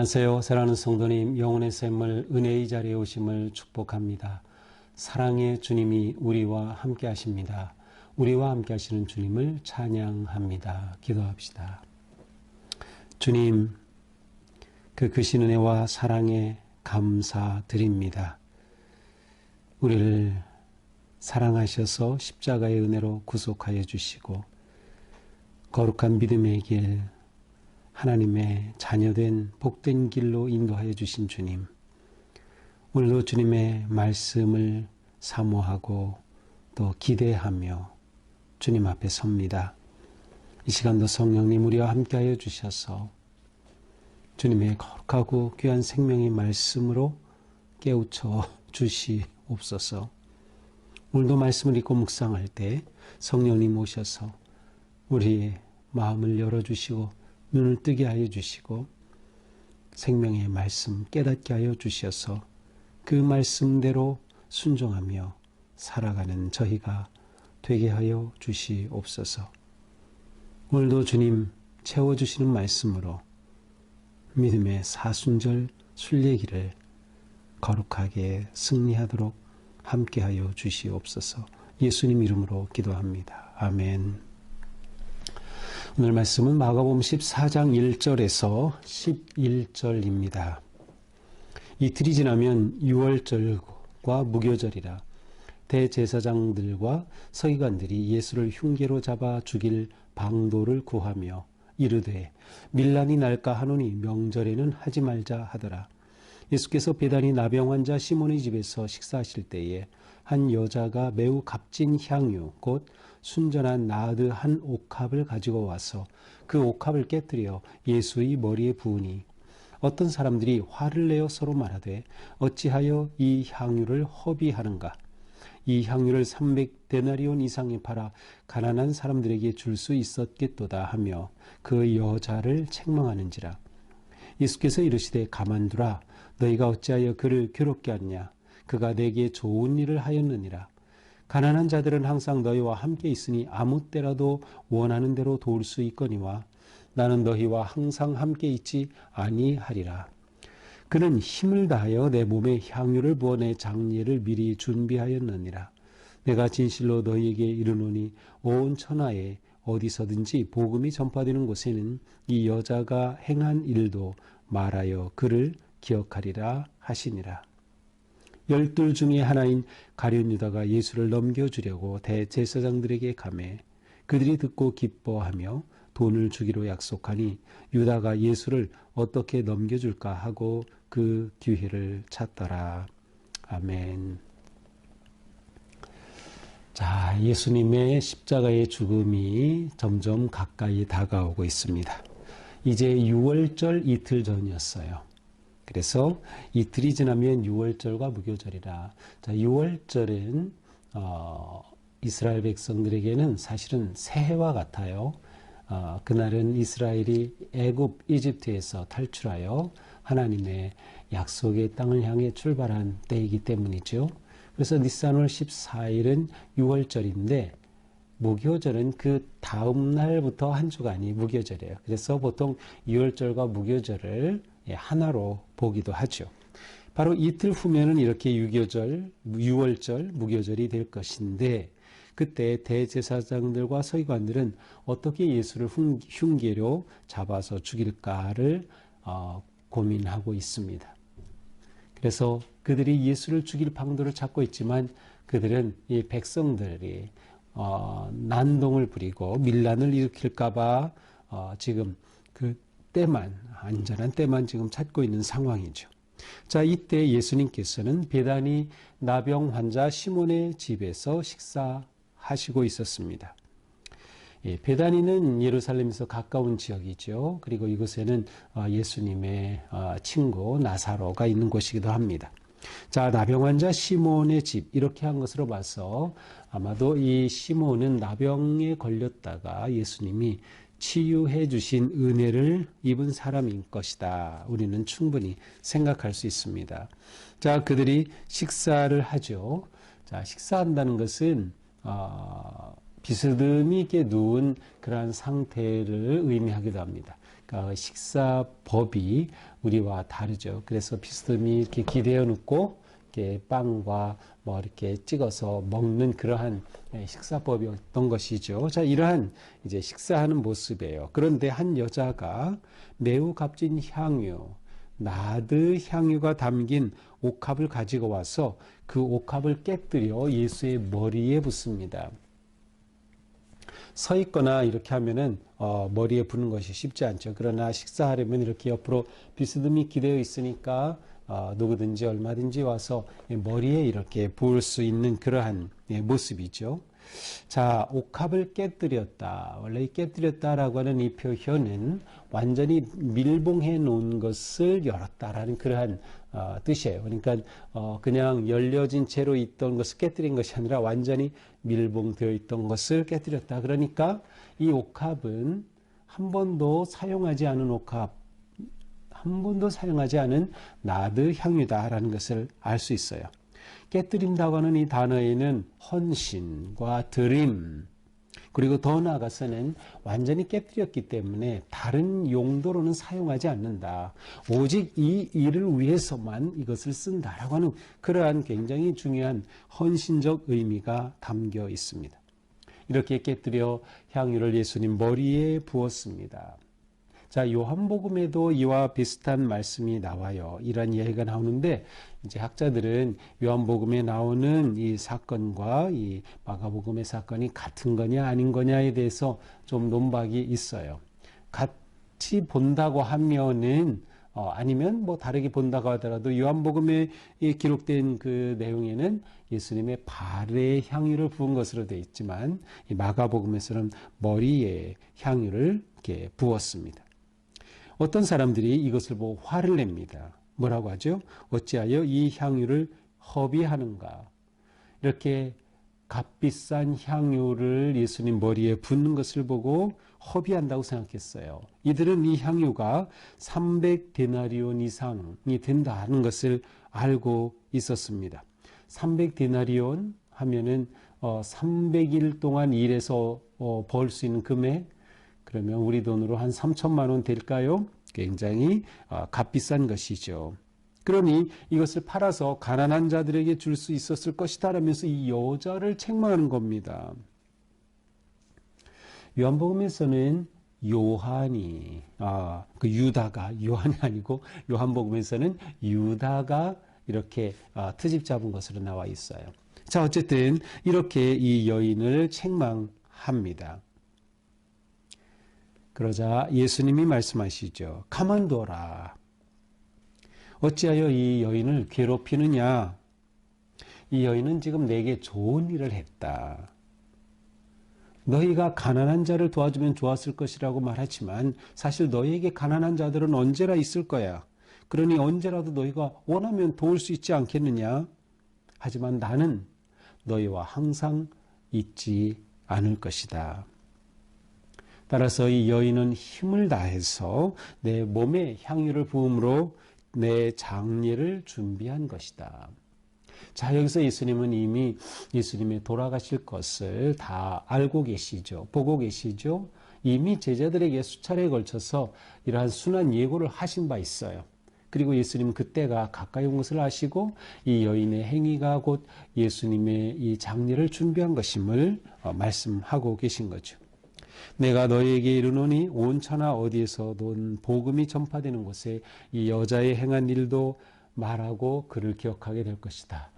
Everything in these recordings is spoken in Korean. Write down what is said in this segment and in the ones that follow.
안녕하세요. 사랑하는 성도님, 영혼의 샘물 은혜의 자리에 오심을 축복합니다. 사랑의 주님이 우리와 함께 하십니다. 우리와 함께 하시는 주님을 찬양합니다. 기도합시다. 주님, 그 크신 은혜와 사랑에 감사드립니다. 우리를 사랑하셔서 십자가의 은혜로 구속하여 주시고 거룩한 믿음의 길, 하나님의 자녀된 복된 길로 인도하여 주신 주님, 오늘도 주님의 말씀을 사모하고 또 기대하며 주님 앞에 섭니다. 이 시간도 성령님 우리와 함께하여 주셔서 주님의 거룩하고 귀한 생명의 말씀으로 깨우쳐 주시옵소서. 오늘도 말씀을 읽고 묵상할 때 성령님 오셔서 우리의 마음을 열어주시고 눈을 뜨게 하여 주시고 생명의 말씀 깨닫게 하여 주셔서 그 말씀대로 순종하며 살아가는 저희가 되게 하여 주시옵소서. 오늘도 주님 채워주시는 말씀으로 믿음의 사순절 순례길을 거룩하게 승리하도록 함께하여 주시옵소서. 예수님 이름으로 기도합니다. 아멘. 오늘 말씀은 마가복음 14장 1절에서 11절입니다. 이틀이 지나면 유월절과 무교절이라 대제사장들과 서기관들이 예수를 흉계로 잡아 죽일 방도를 구하며 이르되 밀란이 날까 하노니 명절에는 하지 말자 하더라. 예수께서 베다니 나병 환자 시몬의 집에서 식사하실 때에 한 여자가 매우 값진 향유 곧 순전한 나드 한 옥합을 가지고 와서 그 옥합을 깨뜨려 예수의 머리에 부으니 어떤 사람들이 화를 내어 서로 말하되 어찌하여 이 향유를 허비하는가? 이 향유를 300데나리온 이상에 팔아 가난한 사람들에게 줄 수 있었겠도다 하며 그 여자를 책망하는지라. 예수께서 이르시되 가만두라. 너희가 어찌하여 그를 괴롭게 하느냐? 그가 내게 좋은 일을 하였느니라. 가난한 자들은 항상 너희와 함께 있으니 아무 때라도 원하는 대로 도울 수 있거니와 나는 너희와 항상 함께 있지 아니하리라. 그는 힘을 다하여 내 몸에 향유를 부어 내 장례를 미리 준비하였느니라. 내가 진실로 너희에게 이르노니 온 천하에 어디서든지 복음이 전파되는 곳에는 이 여자가 행한 일도 말하여 그를 기억하리라 하시니라. 12 중에 하나인 가룟 유다가 예수를 넘겨주려고 대제사장들에게 가매 그들이 듣고 기뻐하며 돈을 주기로 약속하니 유다가 예수를 어떻게 넘겨줄까 하고 그 기회를 찾더라. 아멘. 자, 예수님의 십자가의 죽음이 점점 가까이 다가오고 있습니다. 이제 유월절 이틀 전이었어요. 그래서 이틀이 지나면 유월절과 무교절이라. 자, 유월절은 이스라엘 백성들에게는 사실은 새해와 같아요. 그날은 이스라엘이 애굽 이집트에서 탈출하여 하나님의 약속의 땅을 향해 출발한 때이기 때문이죠. 그래서 니산월 14일은 유월절인데 무교절은 그 다음 날부터 한 주간이 무교절이에요. 그래서 보통 유월절과 무교절을 하나로 보기도 하죠. 바로 이틀 후면은 이렇게 유월절, 무교절이 될 것인데 그때 대제사장들과 서기관들은 어떻게 예수를 흉계로 잡아서 죽일까를 고민하고 있습니다. 그래서 그들이 예수를 죽일 방도를 찾고 있지만 그들은 이 백성들이 난동을 부리고 밀란을 일으킬까봐 지금 그 때만, 안전한 때만 지금 찾고 있는 상황이죠. 자, 이때 예수님께서는 베다니 나병 환자 시몬의 집에서 식사하시고 있었습니다. 베다니는 예루살렘에서 가까운 지역이죠. 그리고 이곳에는 예수님의 친구 나사로가 있는 곳이기도 합니다. 자, 나병 환자 시몬의 집 이렇게 한 것으로 봐서 아마도 이 시몬은 나병에 걸렸다가 예수님이 치유해 주신 은혜를 입은 사람인 것이다. 우리는 충분히 생각할 수 있습니다. 자, 그들이 식사를 하죠. 자, 식사한다는 것은 비스듬히 있게 누운 그러한 상태를 의미하기도 합니다. 식사법이 우리와 다르죠. 그래서 비스듬히 이렇게 기대어 놓고 이렇게 빵과 뭐 이렇게 찍어서 먹는 그러한 식사법이었던 것이죠. 자, 이러한 이제 식사하는 모습이에요. 그런데 한 여자가 매우 값진 향유, 나드 향유가 담긴 옥합을 가지고 와서 그 옥합을 깨뜨려 예수의 머리에 붓습니다. 서 있거나 이렇게 하면은 머리에 부는 것이 쉽지 않죠. 그러나 식사하려면 이렇게 옆으로 비스듬히 기대어 있으니까 누구든지 얼마든지 와서 머리에 이렇게 부을 수 있는 그러한 모습이죠. 자, 옥합을 깨뜨렸다. 원래 이 깨뜨렸다라고 하는 이 표현은 완전히 밀봉해 놓은 것을 열었다라는 그러한 뜻이에요. 그러니까 그냥 열려진 채로 있던 것을 깨뜨린 것이 아니라 완전히 밀봉되어 있던 것을 깨뜨렸다. 그러니까 이 옥합은 한 번도 사용하지 않은 옥합, 한 번도 사용하지 않은 나드 향유다라는 것을 알 수 있어요. 깨뜨린다고 하는 이 단어에는 헌신과 드림, 그리고 더 나아가서는 완전히 깨뜨렸기 때문에 다른 용도로는 사용하지 않는다. 오직 이 일을 위해서만 이것을 쓴다라고 하는 그러한 굉장히 중요한 헌신적 의미가 담겨 있습니다. 이렇게 깨뜨려 향유를 예수님 머리에 부었습니다. 자, 요한복음에도 이와 비슷한 말씀이 나와요. 이런 이야기가 나오는데 이제 학자들은 요한복음에 나오는 이 사건과 이 마가복음의 사건이 같은 거냐 아닌 거냐에 대해서 좀 논박이 있어요. 같이 본다고 하면은 아니면 뭐 다르게 본다고 하더라도 요한복음에 기록된 그 내용에는 예수님의 발에 향유를 부은 것으로 되어 있지만 이 마가복음에서는 머리에 향유를 이렇게 부었습니다. 어떤 사람들이 이것을 보고 화를 냅니다. 뭐라고 하죠? 어찌하여 이 향유를 허비하는가? 이렇게 값비싼 향유를 예수님 머리에 붓는 것을 보고 허비한다고 생각했어요. 이들은 이 향유가 300데나리온 이상이 된다는 것을 알고 있었습니다. 300데나리온 하면은 300일 동안 일해서 벌 수 있는 금액, 그러면 우리 돈으로 한 3천만 원 될까요? 굉장히 값비싼 것이죠. 그러니 이것을 팔아서 가난한 자들에게 줄 수 있었을 것이다 라면서 이 여자를 책망하는 겁니다. 요한복음에서는 요한이 그 유다가 요한이 아니고 요한복음에서는 유다가 이렇게 트집 잡은 것으로 나와 있어요. 자, 어쨌든 이렇게 이 여인을 책망합니다. 그러자 예수님이 말씀하시죠. 가만둬라. 어찌하여 이 여인을 괴롭히느냐? 이 여인은 지금 내게 좋은 일을 했다. 너희가 가난한 자를 도와주면 좋았을 것이라고 말하지만 사실 너희에게 가난한 자들은 언제나 있을 거야. 그러니 언제라도 너희가 원하면 도울 수 있지 않겠느냐? 하지만 나는 너희와 항상 있지 않을 것이다. 따라서 이 여인은 힘을 다해서 내 몸에 향유를 부음으로 내 장례를 준비한 것이다. 자, 여기서 예수님은 이미 예수님의 돌아가실 것을 다 알고 계시죠. 보고 계시죠. 이미 제자들에게 수차례에 걸쳐서 이러한 순한 예고를 하신 바 있어요. 그리고 예수님은 그때가 가까이 온 것을 아시고 이 여인의 행위가 곧 예수님의 이 장례를 준비한 것임을 말씀하고 계신 거죠. 내가 너희에게 이르노니 온 천하 어디에서든 복음이 전파되는 곳에 이 여자의 행한 일도 말하고 그를 기억하게 될 것이다.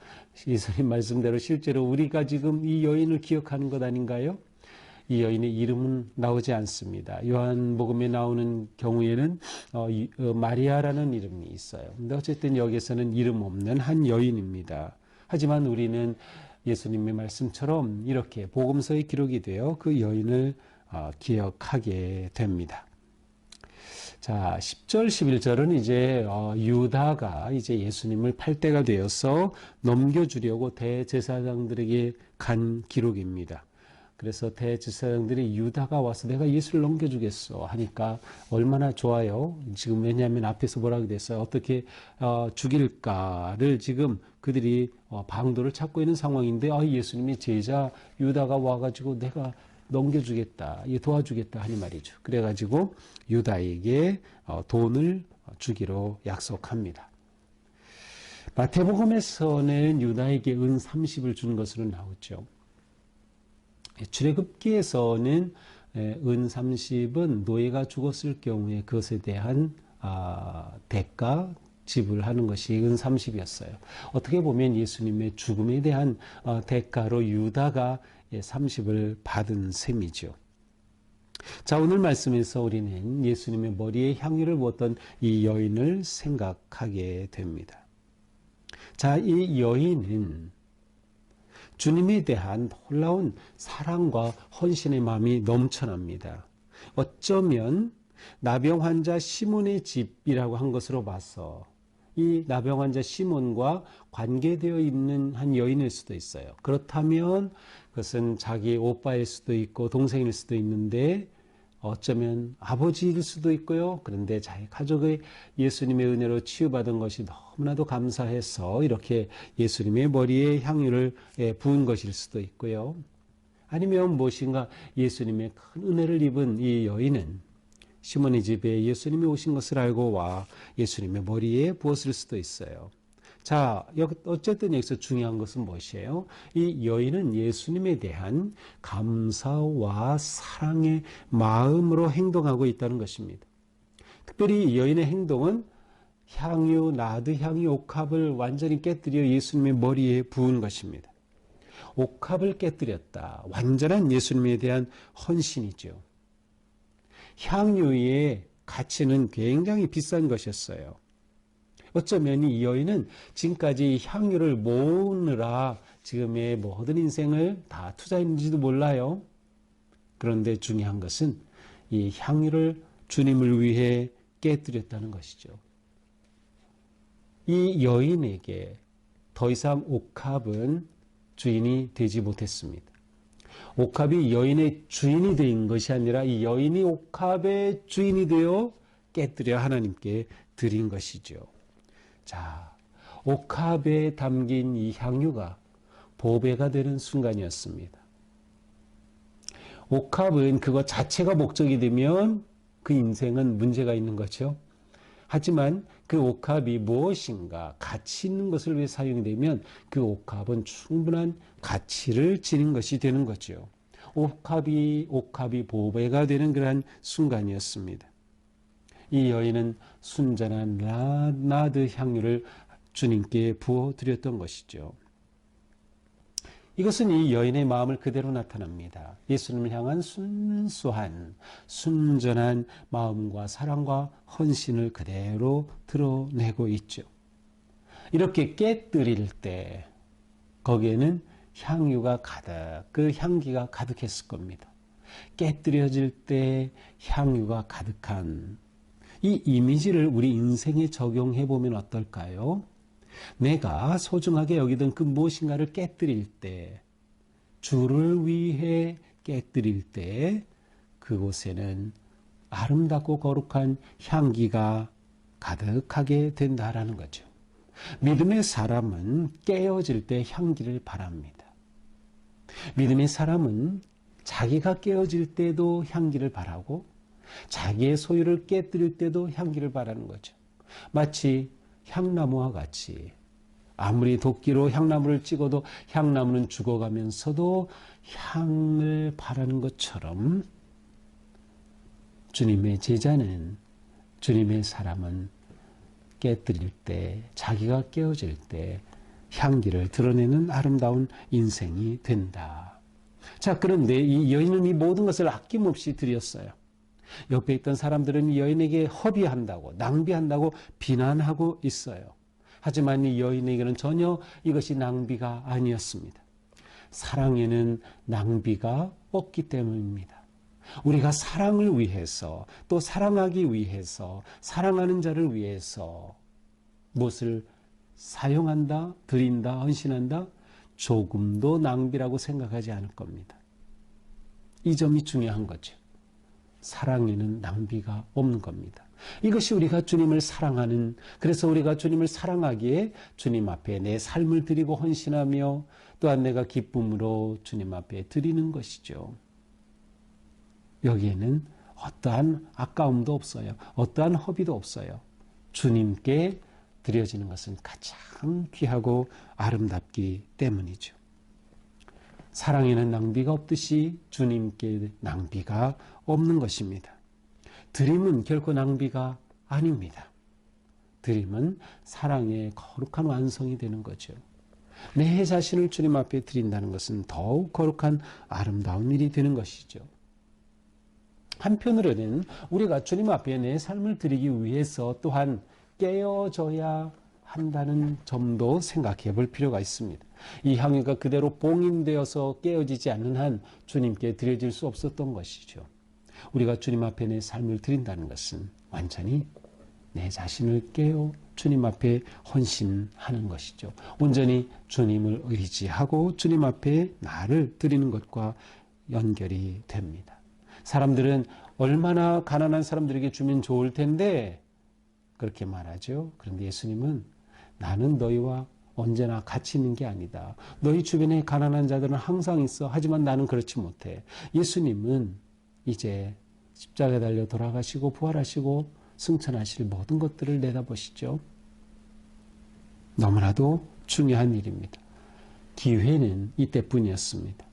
예수님 말씀대로 실제로 우리가 지금 이 여인을 기억하는 것 아닌가요? 이 여인의 이름은 나오지 않습니다. 요한복음에 나오는 경우에는 마리아라는 이름이 있어요. 근데 어쨌든 여기서는 이름 없는 한 여인입니다. 하지만 우리는 예수님의 말씀처럼 이렇게 복음서에 기록이 되어 그 여인을 기억하게 됩니다. 자, 10절, 11절은 이제 유다가 이제 예수님을 팔 때가 되어서 넘겨주려고 대제사장들에게 간 기록입니다. 그래서 대제사장들이 유다가 와서 내가 예수를 넘겨주겠어 하니까 얼마나 좋아요. 지금 왜냐하면 앞에서 뭐라고 됐어요. 어떻게 죽일까를 지금 그들이 방도를 찾고 있는 상황인데 예수님이 제자 유다가 와가지고 내가 넘겨주겠다, 도와주겠다 하니 말이죠. 그래가지고 유다에게 돈을 주기로 약속합니다. 마태복음에서는 유다에게 은 30을 준 것으로 나오죠. 출애굽기에서는 은 30은 노예가 죽었을 경우에 그것에 대한 대가 지불하는 것이 은 30이었어요. 어떻게 보면 예수님의 죽음에 대한 대가로 유다가 30을 받은 셈이죠. 자, 오늘 말씀에서 우리는 예수님의 머리에 향유를 부었던 이 여인을 생각하게 됩니다. 자, 이 여인은 주님에 대한 놀라운 사랑과 헌신의 마음이 넘쳐납니다. 어쩌면 나병 환자 시몬의 집이라고 한 것으로 봐서 이 나병 환자 시몬과 관계되어 있는 한 여인일 수도 있어요. 그렇다면 그것은 자기 오빠일 수도 있고 동생일 수도 있는데 어쩌면 아버지일 수도 있고요. 그런데 자기 가족의 예수님의 은혜로 치유받은 것이 너무나도 감사해서 이렇게 예수님의 머리에 향유를 부은 것일 수도 있고요. 아니면 무엇인가 예수님의 큰 은혜를 입은 이 여인은 시몬의 집에 예수님이 오신 것을 알고 와 예수님의 머리에 부었을 수도 있어요. 자, 어쨌든 여기서 중요한 것은 무엇이에요? 이 여인은 예수님에 대한 감사와 사랑의 마음으로 행동하고 있다는 것입니다. 특별히 이 여인의 행동은 향유, 나드 향유 옥합을 완전히 깨뜨려 예수님의 머리에 부은 것입니다. 옥합을 깨뜨렸다. 완전한 예수님에 대한 헌신이죠. 향유의 가치는 굉장히 비싼 것이었어요. 어쩌면 이 여인은 지금까지 향유를 모으느라 지금의 모든 인생을 다 투자했는지도 몰라요. 그런데 중요한 것은 이 향유를 주님을 위해 깨뜨렸다는 것이죠. 이 여인에게 더 이상 옥합은 주인이 되지 못했습니다. 옥합이 여인의 주인이 된 것이 아니라 이 여인이 옥합의 주인이 되어 깨뜨려 하나님께 드린 것이죠. 자, 옥합에 담긴 이 향유가 보배가 되는 순간이었습니다. 옥합은 그것 자체가 목적이 되면 그 인생은 문제가 있는 거죠. 하지만 그 옥합이 무엇인가 가치 있는 것을 위해 사용이 되면 그 옥합은 충분한 가치를 지닌 것이 되는 거죠. 옥합이 보배가 되는 그러한 순간이었습니다. 이 여인은 순전한 나드 향유를 주님께 부어드렸던 것이죠. 이것은 이 여인의 마음을 그대로 나타납니다. 예수님을 향한 순수한, 순전한 마음과 사랑과 헌신을 그대로 드러내고 있죠. 이렇게 깨뜨릴 때 거기에는 향유가 가득, 그 향기가 가득했을 겁니다. 깨뜨려질 때 향유가 가득한 이 이미지를 우리 인생에 적용해 보면 어떨까요? 내가 소중하게 여기던 그 무엇인가를 깨뜨릴 때, 주를 위해 깨뜨릴 때 그곳에는 아름답고 거룩한 향기가 가득하게 된다라는 거죠. 믿음의 사람은 깨어질 때 향기를 바랍니다. 믿음의 사람은 자기가 깨어질 때도 향기를 바라고 자기의 소유를 깨뜨릴 때도 향기를 바라는 거죠. 마치 향나무와 같이 아무리 도끼로 향나무를 찍어도 향나무는 죽어가면서도 향을 바라는 것처럼 주님의 제자는, 주님의 사람은 깨뜨릴 때, 자기가 깨어질 때 향기를 드러내는 아름다운 인생이 된다. 자, 그런데 이 여인은 이 모든 것을 아낌없이 드렸어요. 옆에 있던 사람들은 이 여인에게 허비한다고, 낭비한다고 비난하고 있어요. 하지만 이 여인에게는 전혀 이것이 낭비가 아니었습니다. 사랑에는 낭비가 없기 때문입니다. 우리가 사랑을 위해서, 또 사랑하기 위해서, 사랑하는 자를 위해서 무엇을 사용한다, 드린다, 헌신한다? 조금도 낭비라고 생각하지 않을 겁니다. 이 점이 중요한 거죠. 사랑에는 낭비가 없는 겁니다. 이것이 우리가 주님을 사랑하는, 그래서 우리가 주님을 사랑하기에 주님 앞에 내 삶을 드리고 헌신하며 또한 내가 기쁨으로 주님 앞에 드리는 것이죠. 여기에는 어떠한 아까움도 없어요. 어떠한 허비도 없어요. 주님께 드려지는 것은 가장 귀하고 아름답기 때문이죠. 사랑에는 낭비가 없듯이 주님께 낭비가 없는 것입니다. 드림은 결코 낭비가 아닙니다. 드림은 사랑의 거룩한 완성이 되는 거죠. 내 자신을 주님 앞에 드린다는 것은 더욱 거룩한 아름다운 일이 되는 것이죠. 한편으로는 우리가 주님 앞에 내 삶을 드리기 위해서 또한 깨어져야 한다는 점도 생각해 볼 필요가 있습니다. 이 향유가 그대로 봉인되어서 깨어지지 않는 한 주님께 드려질 수 없었던 것이죠. 우리가 주님 앞에 내 삶을 드린다는 것은 완전히 내 자신을 깨어 주님 앞에 헌신하는 것이죠. 온전히 주님을 의지하고 주님 앞에 나를 드리는 것과 연결이 됩니다. 사람들은 얼마나 가난한 사람들에게 주면 좋을 텐데 그렇게 말하죠. 그런데 예수님은 나는 너희와 언제나 같이 있는 게 아니다. 너희 주변에 가난한 자들은 항상 있어. 하지만 나는 그렇지 못해. 예수님은 이제 십자가에 달려 돌아가시고 부활하시고 승천하실 모든 것들을 내다보시죠. 너무나도 중요한 일입니다. 기회는 이때뿐이었습니다.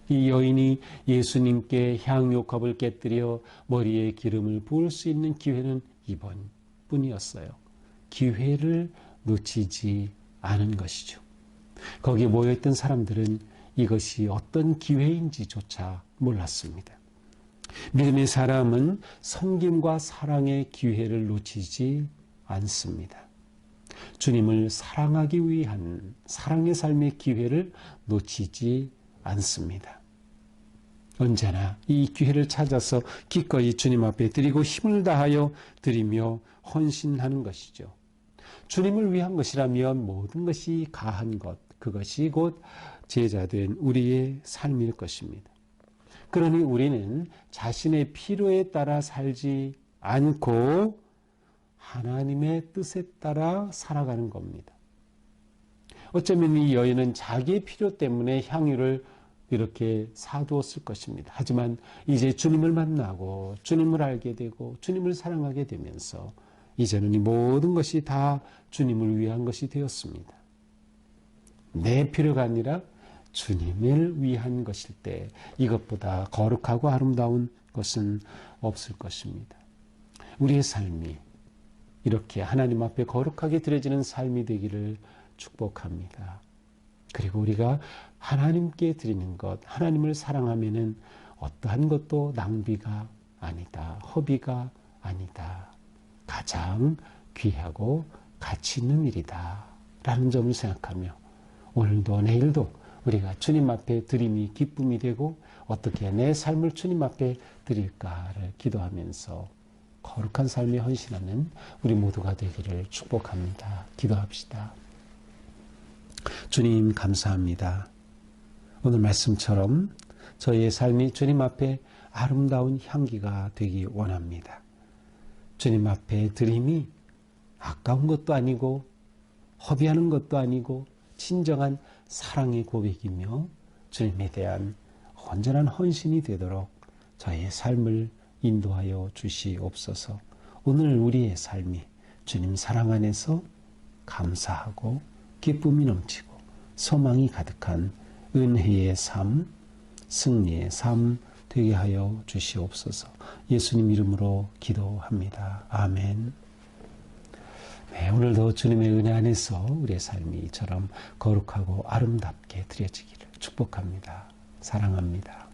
이 여인이 예수님께 향유컵을 깨뜨려 머리에 기름을 부을 수 있는 기회는 이번뿐이었어요. 기회를 놓치지 않은 것이죠. 거기에 모여있던 사람들은 이것이 어떤 기회인지조차 몰랐습니다. 믿음의 사람은 섬김과 사랑의 기회를 놓치지 않습니다. 주님을 사랑하기 위한 사랑의 삶의 기회를 놓치지 않습니다. 언제나 이 기회를 찾아서 기꺼이 주님 앞에 드리고 힘을 다하여 드리며 헌신하는 것이죠. 주님을 위한 것이라면 모든 것이 가한 것, 그것이 곧 제자된 우리의 삶일 것입니다. 그러니 우리는 자신의 필요에 따라 살지 않고 하나님의 뜻에 따라 살아가는 겁니다. 어쩌면 이 여인은 자기의 필요 때문에 향유를 이렇게 사두었을 것입니다. 하지만 이제 주님을 만나고 주님을 알게 되고 주님을 사랑하게 되면서 이제는 이 모든 것이 다 주님을 위한 것이 되었습니다. 내 필요가 아니라 주님을 위한 것일 때 이것보다 거룩하고 아름다운 것은 없을 것입니다. 우리의 삶이 이렇게 하나님 앞에 거룩하게 드려지는 삶이 되기를 축복합니다. 그리고 우리가 하나님께 드리는 것, 하나님을 사랑하면은 어떠한 것도 낭비가 아니다, 허비가 아니다. 가장 귀하고 가치 있는 일이다 라는 점을 생각하며 오늘도 내일도 우리가 주님 앞에 드림이 기쁨이 되고 어떻게 내 삶을 주님 앞에 드릴까를 기도하면서 거룩한 삶에 헌신하는 우리 모두가 되기를 축복합니다. 기도합시다. 주님 감사합니다. 오늘 말씀처럼 저희의 삶이 주님 앞에 아름다운 향기가 되기 원합니다. 주님 앞에 드림이 아까운 것도 아니고 허비하는 것도 아니고 진정한 사랑의 고백이며 주님에 대한 온전한 헌신이 되도록 저희의 삶을 인도하여 주시옵소서. 오늘 우리의 삶이 주님 사랑 안에서 감사하고 기쁨이 넘치고 소망이 가득한 은혜의 삶, 승리의 삶 되게 하여 주시옵소서. 예수님 이름으로 기도합니다. 아멘. 네, 오늘도 주님의 은혜 안에서 우리의 삶이 이처럼 거룩하고 아름답게 드려지기를 축복합니다. 사랑합니다.